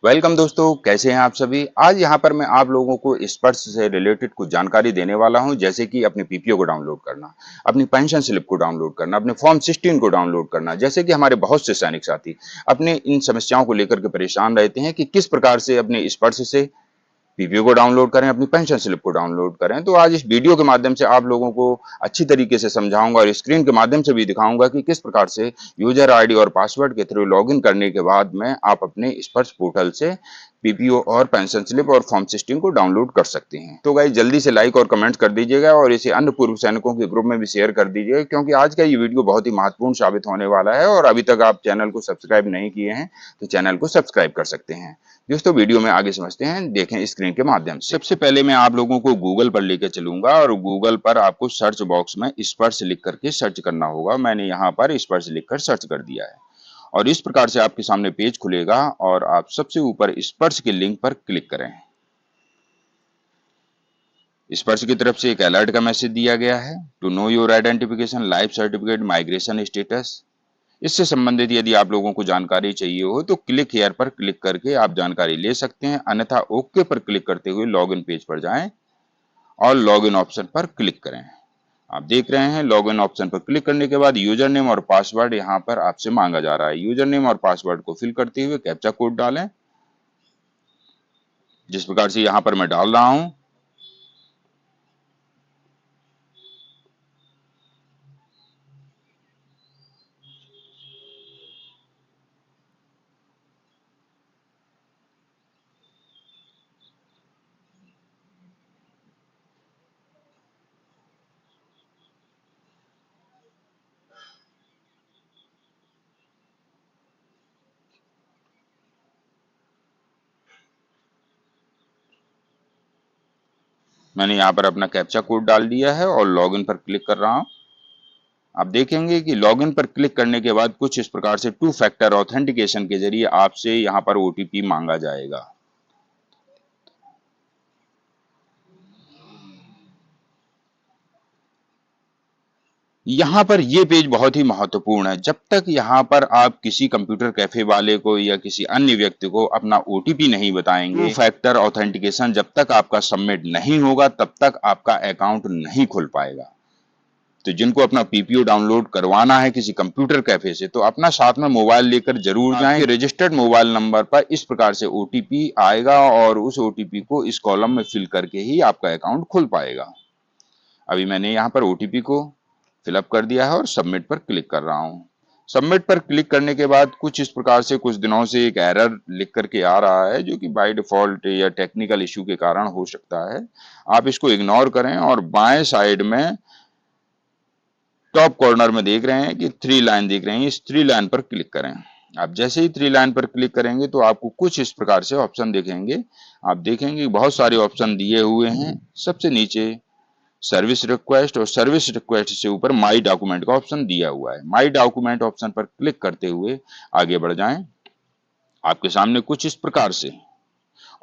Welcome दोस्तों, कैसे हैं आप सभी। आज यहाँ पर मैं आप लोगों को स्पर्श से रिलेटेड कुछ जानकारी देने वाला हूँ, जैसे कि अपने पीपीओ को डाउनलोड करना, अपनी पेंशन स्लिप को डाउनलोड करना, अपने फॉर्म 16 को डाउनलोड करना। जैसे कि हमारे बहुत से सैनिक साथी अपने इन समस्याओं को लेकर के परेशान रहते हैं कि किस प्रकार से अपने स्पर्श से पीपीओ को डाउनलोड करें, अपनी पेंशन स्लिप को डाउनलोड करें। तो आज इस वीडियो के माध्यम से आप लोगों को अच्छी तरीके से समझाऊंगा और स्क्रीन के माध्यम से भी दिखाऊंगा कि किस प्रकार से यूजर आईडी और पासवर्ड के थ्रू लॉगिन करने के बाद में आप अपने स्पर्श पोर्टल से पीपीओ और पेंशन स्लिप और फॉर्म 16 को डाउनलोड कर सकते हैं। तो गाइस जल्दी से लाइक और कमेंट कर दीजिएगा और इसे अन्य पूर्व सैनिकों के ग्रुप में भी शेयर कर दीजिएगा, क्योंकि आज का ये वीडियो बहुत ही महत्वपूर्ण साबित होने वाला है। और अभी तक आप चैनल को सब्सक्राइब नहीं किए हैं तो चैनल को सब्सक्राइब कर सकते हैं। दोस्तों वीडियो में आगे समझते हैं, देखें स्क्रीन के माध्यम से। सबसे पहले मैं आप लोगों को गूगल पर लेकर चलूंगा और गूगल पर आपको सर्च बॉक्स में स्पर्श लिख करके सर्च करना होगा। मैंने यहाँ पर स्पर्श लिखकर सर्च कर दिया है और इस प्रकार से आपके सामने पेज खुलेगा और आप सबसे ऊपर स्पर्श के लिंक पर क्लिक करें। स्पर्श की तरफ से एक अलर्ट का मैसेज दिया गया है, to know your identification life certificate migration status. इससे संबंधित यदि आप लोगों को जानकारी चाहिए हो तो क्लिक हियर पर क्लिक करके आप जानकारी ले सकते हैं, अन्यथा ओके पर क्लिक करते हुए लॉगिन पेज पर जाएं और लॉगिन ऑप्शन पर क्लिक करें। आप देख रहे हैं लॉगिन ऑप्शन पर क्लिक करने के बाद यूजर नेम और पासवर्ड यहां पर आपसे मांगा जा रहा है। यूजर नेम और पासवर्ड को फिल करते हुए कैप्चा कोड डालें, जिस प्रकार से यहां पर मैं डाल रहा हूं। मैंने यहाँ पर अपना कैप्चा कोड डाल दिया है और लॉगिन पर क्लिक कर रहा हूं। आप देखेंगे कि लॉगिन पर क्लिक करने के बाद कुछ इस प्रकार से 2 फैक्टर ऑथेंटिकेशन के जरिए आपसे यहाँ पर ओटीपी मांगा जाएगा। यहाँ पर ये पेज बहुत ही महत्वपूर्ण है। जब तक यहाँ पर आप किसी कंप्यूटर कैफे वाले को या किसी अन्य व्यक्ति को अपना ओटीपी नहीं बताएंगे, 2 फैक्टर ऑथेंटिकेशन जब तक आपका सबमिट नहीं होगा तब तक आपका अकाउंट नहीं खुल पाएगा। तो जिनको अपना पीपीओ डाउनलोड करवाना है किसी कंप्यूटर कैफे से, तो अपना साथ में मोबाइल लेकर जरूर जाएं। रजिस्टर्ड मोबाइल नंबर पर इस प्रकार से ओटीपी आएगा और उस ओटीपी को इस कॉलम में फिल करके ही आपका अकाउंट खुल पाएगा। अभी मैंने यहाँ पर ओटीपी को फिलअप कर दिया है और सबमिट पर क्लिक कर रहा हूँ। सबमिट पर क्लिक करने के बाद कुछ इस प्रकार से कुछ दिनों से एक एरर लिख करके आ रहा है, जो कि बाय डिफॉल्ट या टेक्निकल इश्यू के कारण हो सकता है। आप इसको इग्नोर करें और बाएं साइड में टॉप कॉर्नर में देख रहे हैं कि 3 लाइन दिख रही है, इस 3 लाइन पर क्लिक करें। आप जैसे ही 3 लाइन पर क्लिक करेंगे तो आपको कुछ इस प्रकार से ऑप्शन दिखेंगे। आप देखेंगे बहुत सारे ऑप्शन दिए हुए हैं। सबसे नीचे सर्विस रिक्वेस्ट और सर्विस रिक्वेस्ट से ऊपर माई डॉक्यूमेंट का ऑप्शन दिया हुआ है। माई डॉक्यूमेंट ऑप्शन पर क्लिक करते हुए आगे बढ़ जाएं। आपके सामने कुछ इस प्रकार से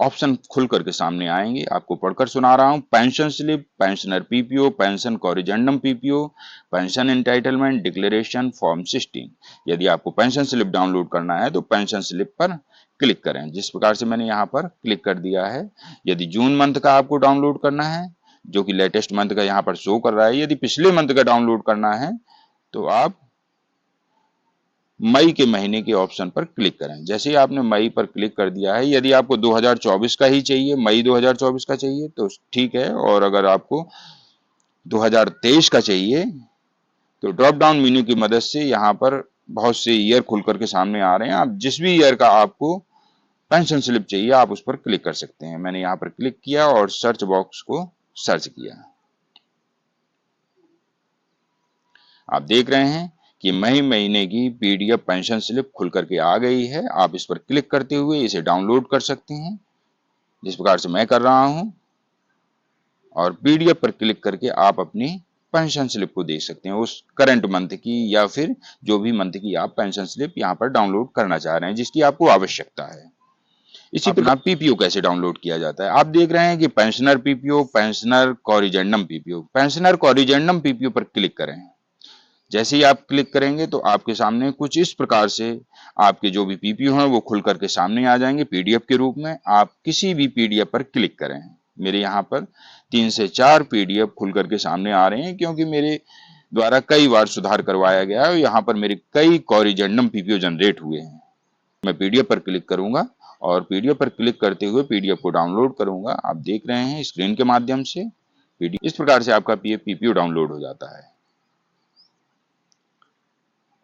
ऑप्शन खुल करके सामने आएंगे। आपको पढ़कर सुना रहा हूं, pension slip, pensioner PPO, pension corrigendum PPO, pension entitlement declaration, form 16। यदि आपको पेंशन स्लिप डाउनलोड करना है तो पेंशन स्लिप पर क्लिक करें, जिस प्रकार से मैंने यहाँ पर क्लिक कर दिया है। यदि जून मंथ का आपको डाउनलोड करना है, जो कि लेटेस्ट मंथ का यहाँ पर शो कर रहा है, यदि पिछले मंथ का डाउनलोड करना है तो आप मई के महीने के ऑप्शन पर क्लिक करें। जैसे ही आपने मई पर क्लिक कर दिया है, यदि आपको 2024 का ही चाहिए, मई 2024 का चाहिए तो ठीक है, और अगर आपको 2023 का चाहिए तो ड्रॉप डाउन मेन्यू की मदद से यहाँ पर बहुत से ईयर खुल करके सामने आ रहे हैं। आप जिस भी ईयर का आपको पेंशन स्लिप चाहिए आप उस पर क्लिक कर सकते हैं। मैंने यहाँ पर क्लिक किया और सर्च बॉक्स को सर्च किया। आप देख रहे हैं कि मई महीने की पीडीएफ पेंशन स्लिप खुल करके आ गई है। आप इस पर क्लिक करते हुए इसे डाउनलोड कर सकते हैं, जिस प्रकार से मैं कर रहा हूं, और पीडीएफ पर क्लिक करके आप अपनी पेंशन स्लिप को देख सकते हैं, उस करंट मंथ की या फिर जो भी मंथ की आप पेंशन स्लिप यहां पर डाउनलोड करना चाह रहे हैं, जिसकी आपको आवश्यकता है। इसी प्रकार पीपीओ कैसे डाउनलोड किया जाता है, आप देख रहे हैं कि pensioner PPO, pensioner corrigendum PPO. Pensioner corrigendum PPO पर क्लिक करें, जैसे ही आप क्लिक करेंगे तो आपके सामने कुछ इस प्रकार से आपके जो भी पीपीयू हैं वो खुल करके सामने आ जाएंगे पीडीएफ के रूप में। आप किसी भी पीडीएफ पर क्लिक करें। मेरे यहाँ पर 3 से 4 पीडीएफ खुल करके सामने आ रहे हैं, क्योंकि मेरे द्वारा कई बार सुधार करवाया गया है। यहाँ पर मेरे कई कोरिजेंडम पीपीयू जनरेट हुए हैं। मैं पीडीएफ पर क्लिक करूंगा और पीडीएफ पर क्लिक करते हुए पीडीएफ को डाउनलोड करूंगा। आप देख रहे हैं स्क्रीन के माध्यम से पीडीएफ इस प्रकार से आपका पीपीयू डाउनलोड हो जाता है।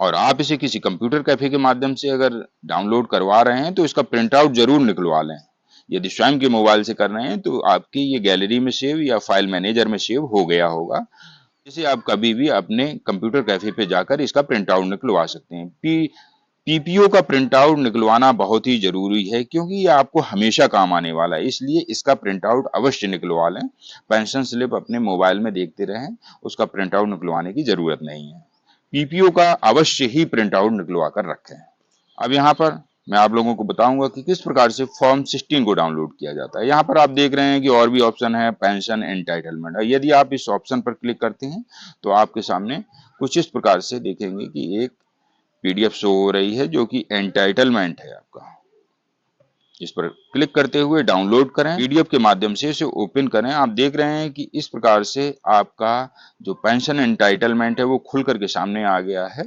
और आप इसे किसी कंप्यूटर कैफे के माध्यम से अगर डाउनलोड करवा रहे हैं तो इसका प्रिंट आउट जरूर निकलवा लें। यदि स्वयं के मोबाइल से कर रहे हैं तो आपकी ये गैलरी में सेव या फाइल मैनेजर में सेव हो गया होगा, जिसे आप कभी भी अपने कंप्यूटर कैफे पे जाकर इसका प्रिंट आउट निकलवा सकते हैं। पीपीओ का प्रिंट आउट निकलवाना बहुत ही जरूरी है, क्योंकि ये आपको हमेशा काम आने वाला है, इसलिए इसका प्रिंट आउट अवश्य निकलवा लें। पेंशन स्लिप अपने मोबाइल में देखते रहें, उसका प्रिंट आउट निकलवाने की जरूरत नहीं है। पीपीओ का अवश्य ही प्रिंट आउट निकलवा कर रखें। अब यहाँ पर मैं आप लोगों को बताऊंगा कि किस प्रकार से फॉर्म 16 को डाउनलोड किया जाता है। यहाँ पर आप देख रहे हैं कि और भी ऑप्शन है, पेंशन एंटाइटलमेंट। यदि आप इस ऑप्शन पर क्लिक करते हैं तो आपके सामने कुछ इस प्रकार से देखेंगे कि एक पीडीएफ शो हो रही है जो कि एंटाइटलमेंट है आपका। इस पर क्लिक करते हुए डाउनलोड करें, पीडीएफ के माध्यम से इसे ओपन करें। आप देख रहे हैं कि इस प्रकार से आपका जो पेंशन एंटाइटलमेंट है वो खुल करके सामने आ गया है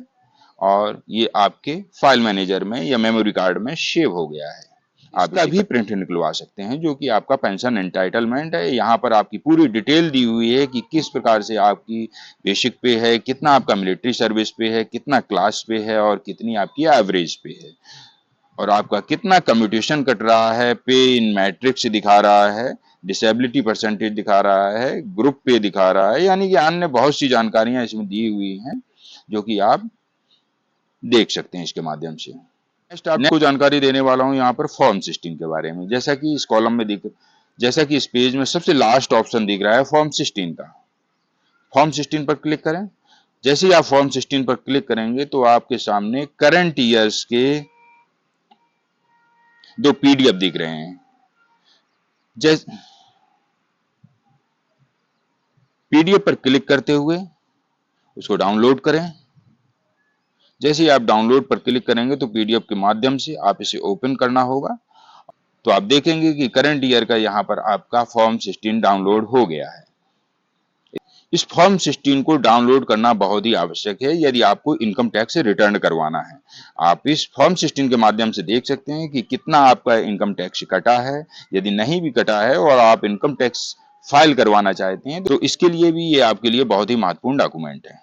और ये आपके फाइल मैनेजर में या मेमोरी कार्ड में सेव हो गया है। आप इसका भी प्रिंट निकलवा सकते हैं, जो कि आपका पेंशन एंटाइटलमेंट है। यहाँ पर आपकी पूरी डिटेल दी हुई है कि किस प्रकार से आपकी बेसिक पे है, कितना आपका मिलिट्री सर्विस पे है, कितना क्लास पे है और कितनी आपकी एवरेज पे है, और आपका कितना कम्यूटेशन कट रहा है, पे इन मैट्रिक्स दिखा रहा है, डिसेबिलिटी परसेंटेज दिखा रहा है, ग्रुप पे दिखा रहा है, यानी कि अन्य बहुत सी जानकारियां इसमें दी हुई हैं जो कि आप देख सकते हैं इसके माध्यम से। नेक्स्ट आपको जानकारी देने वाला हूं यहाँ पर फॉर्म 16 के बारे में। जैसा कि इस कॉलम में जैसा कि इस पेज में सबसे लास्ट ऑप्शन दिख रहा है फॉर्म 16 का। फॉर्म 16 पर क्लिक करें। जैसे ही आप फॉर्म 16 पर क्लिक करेंगे तो आपके सामने करंट ईयर्स के 2 पीडीएफ दिख रहे हैं। जैसे पीडीएफ पर क्लिक करते हुए उसको डाउनलोड करें। जैसे ही आप डाउनलोड पर क्लिक करेंगे तो पीडीएफ के माध्यम से आप इसे ओपन करना होगा। तो आप देखेंगे कि करंट ईयर का यहाँ पर आपका फॉर्म 16 डाउनलोड हो गया है। इस फॉर्म 16 को डाउनलोड करना बहुत ही आवश्यक है यदि आपको इनकम टैक्स से रिटर्न करवाना है। आप इस फॉर्म 16 के माध्यम से देख सकते हैं कि कितना आपका इनकम टैक्स कटा है। यदि नहीं भी कटा है और आप इनकम टैक्स फाइल करवाना चाहते हैं तो इसके लिए भी ये आपके लिए बहुत ही महत्वपूर्ण डॉक्यूमेंट है।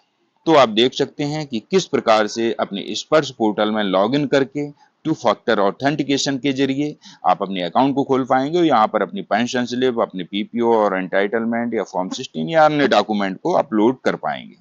तो आप देख सकते हैं कि किस प्रकार से अपने स्पर्श पोर्टल में लॉगिन करके 2 फैक्टर ऑथेंटिकेशन के जरिए आप अपने अकाउंट को खोल पाएंगे और यहाँ पर अपनी पेंशन स्लिप, अपने पीपीओ और एंटाइटलमेंट या फॉर्म 16 या अन्य डॉक्यूमेंट को अपलोड कर पाएंगे।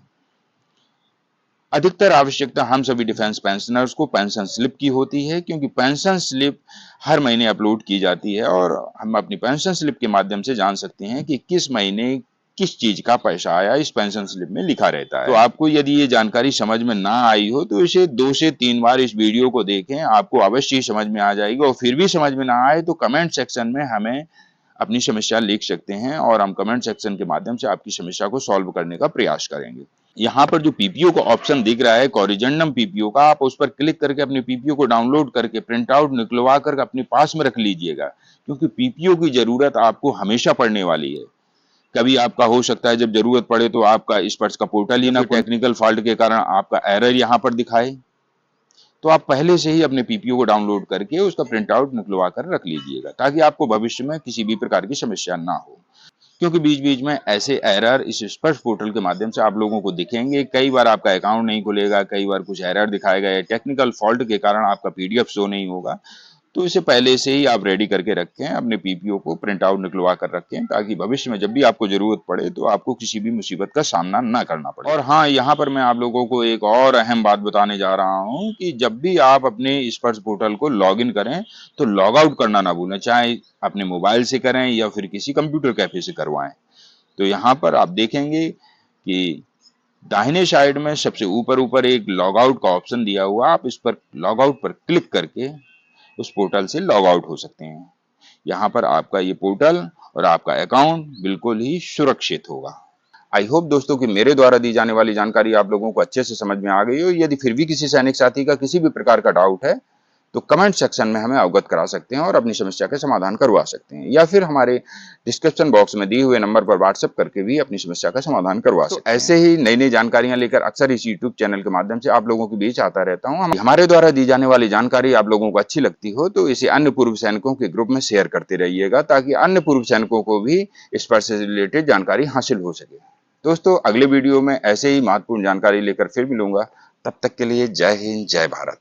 अधिकतर आवश्यकता हम सभी डिफेंस पेंशनर्स को पेंशन स्लिप की होती है, क्योंकि पेंशन स्लिप हर महीने अपलोड की जाती है और हम अपनी पेंशन स्लिप के माध्यम से जान सकते हैं कि किस महीने किस चीज का पैसा आया, इस पेंशन स्लिप में लिखा रहता है। तो आपको यदि ये जानकारी समझ में ना आई हो तो इसे 2 से 3 बार इस वीडियो को देखें, आपको अवश्य ही समझ में आ जाएगी। और फिर भी समझ में ना आए तो कमेंट सेक्शन में हमें अपनी समस्या लिख सकते हैं और हम कमेंट सेक्शन के माध्यम से आपकी समस्या को सॉल्व करने का प्रयास करेंगे। यहाँ पर जो पीपीओ का ऑप्शन दिख रहा है कोरिजेंडम पीपीओ का, आप उस पर क्लिक करके अपने पीपीओ को डाउनलोड करके प्रिंट आउट निकलवा कर अपने पास में रख लीजिएगा, क्योंकि पीपीओ की जरूरत आपको हमेशा पड़ने वाली है। कभी आपका हो सकता है जब जरूरत पड़े तो आपका स्पर्श का पोर्टल ही ना टेक्निकल फॉल्ट के कारण आपका एरर यहाँ पर दिखाए, तो आप पहले से ही अपने पीपीओ को डाउनलोड करके उसका प्रिंट आउट निकलवा कर रख लीजिएगा, ताकि आपको भविष्य में किसी भी प्रकार की समस्या ना हो। क्योंकि बीच बीच में ऐसे एरर इस स्पर्श पोर्टल के माध्यम से आप लोगों को दिखेंगे। कई बार आपका अकाउंट नहीं खुलेगा, कई बार कुछ एरर दिखाएगा या टेक्निकल फॉल्ट के कारण आपका पीडीएफ शो नहीं होगा। तो इसे पहले से ही आप रेडी करके रखें, अपने पीपीओ को प्रिंट आउट निकलवा कर रखें, ताकि भविष्य में जब भी आपको जरूरत पड़े तो आपको किसी भी मुसीबत का सामना ना करना पड़े। और हाँ, यहाँ पर मैं आप लोगों को एक और अहम बात बताने जा रहा हूँ कि जब भी आप अपने स्पर्श पोर्टल को लॉगिन करें तो लॉग आउट करना ना भूलें, चाहे अपने मोबाइल से करें या फिर किसी कंप्यूटर कैफे से करवाएं। तो यहाँ पर आप देखेंगे कि दाहिने साइड में सबसे ऊपर एक लॉग आउट का ऑप्शन दिया हुआ, आप इस पर लॉग आउट पर क्लिक करके उस पोर्टल से लॉग आउट हो सकते हैं। यहाँ पर आपका ये पोर्टल और आपका अकाउंट बिल्कुल ही सुरक्षित होगा। आई होप दोस्तों कि मेरे द्वारा दी जाने वाली जानकारी आप लोगों को अच्छे से समझ में आ गई हो। यदि फिर भी किसी सैनिक साथी का किसी भी प्रकार का डाउट है तो कमेंट सेक्शन में हमें अवगत करा सकते हैं और अपनी समस्या का समाधान करवा सकते हैं, या फिर हमारे डिस्क्रिप्शन बॉक्स में दिए हुए नंबर पर व्हाट्सएप करके भी अपनी समस्या का समाधान करवा सकते हैं। ऐसे ही नई नई जानकारियां लेकर अक्सर इस यूट्यूब चैनल के माध्यम से आप लोगों के बीच आता रहता हूं। हमारे द्वारा दी जाने वाली जानकारी आप लोगों को अच्छी लगती हो तो इसे अन्य पूर्व सैनिकों के ग्रुप में शेयर करते रहिएगा, ताकि अन्य पूर्व सैनिकों को भी इस पर से रिलेटेड जानकारी हासिल हो सके। दोस्तों अगले वीडियो में ऐसे ही महत्वपूर्ण जानकारी लेकर फिर मिलूंगा। तब तक के लिए जय हिंद, जय भारत।